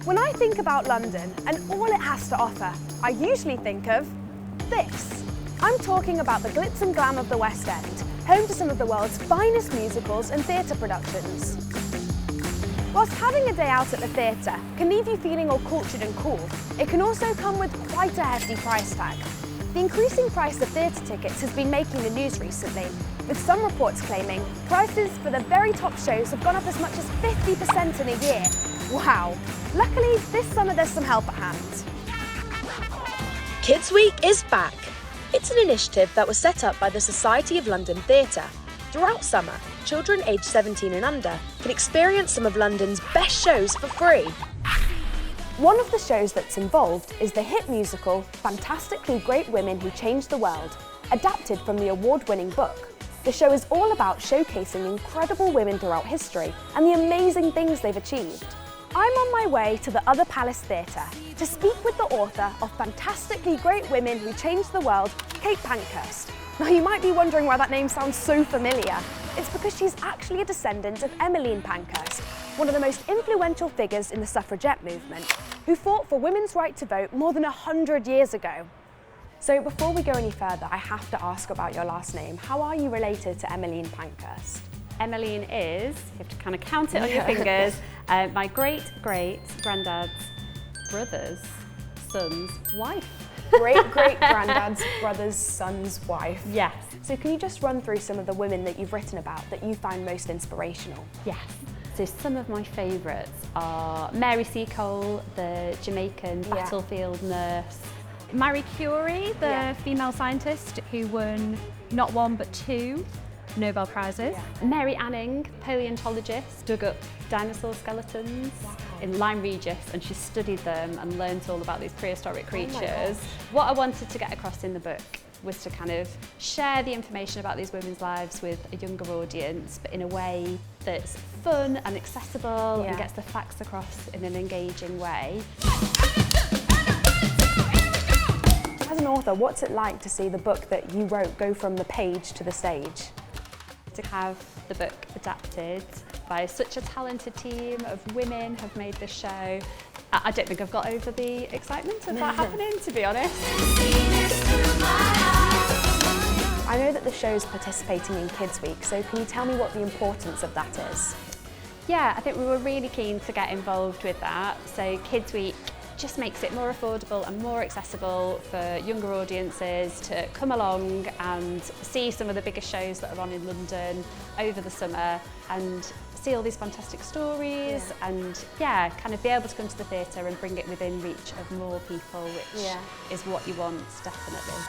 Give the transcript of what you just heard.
When I think about London and all it has to offer, I usually think of this. I'm talking about the glitz and glam of the West End, home to some of the world's finest musicals and theatre productions. Whilst having a day out at the theatre can leave you feeling all cultured and cool, it can also come with quite a hefty price tag. The increasing price of theatre tickets has been making the news recently, with some reports claiming prices for the very top shows have gone up as much as 50% in a year. Wow! Luckily, this summer there's some help at hand. Kids Week is back. It's an initiative that was set up by the Society of London Theatre. Throughout summer, children aged 17 and under can experience some of London's best shows for free. One of the shows that's involved is the hit musical Fantastically Great Women Who Changed the World, adapted from the award-winning book. The show is all about showcasing incredible women throughout history and the amazing things they've achieved. I'm on my way to the Other Palace Theatre to speak with the author of Fantastically Great Women Who Changed the World, Kate Pankhurst. Now you might be wondering why that name sounds so familiar. It's because she's actually a descendant of Emmeline Pankhurst, one of the most influential figures in the suffragette movement, who fought for women's right to vote more than 100 years ago. So before we go any further, I have to ask about your last name. How are you related to Emmeline Pankhurst? Emmeline is, you have to kind of count it on your fingers, my great-great-granddad's brother's son's wife. Great-great-granddad's brother's son's wife. Yes. So can you just run through some of the women that you've written about that you find most inspirational? Yes. So some of my favourites are Mary Seacole, the Jamaican battlefield nurse. Marie Curie, the female scientist who won not one but 2 Nobel Prizes. Mary Anning, paleontologist, dug up dinosaur skeletons in Lyme Regis, and she studied them and learnt all about these prehistoric creatures. What I wanted to get across in the book was to kind of share the information about these women's lives with a younger audience, but in a way that's fun and accessible and gets the facts across in an engaging way. As an author, what's it like to see the book that you wrote go from the page to the stage? To have the book adapted by such a talented team of women have made this show. I don't think I've got over the excitement of that happening, to be honest. I know that the show's participating in Kids Week, so can you tell me what the importance of that is? Yeah, I think we were really keen to get involved with that. So Kids Week just makes it more affordable and more accessible for younger audiences to come along and see some of the biggest shows that are on in London over the summer and see all these fantastic stories and kind of be able to come to the theatre and bring it within reach of more people, which is what you want, definitely.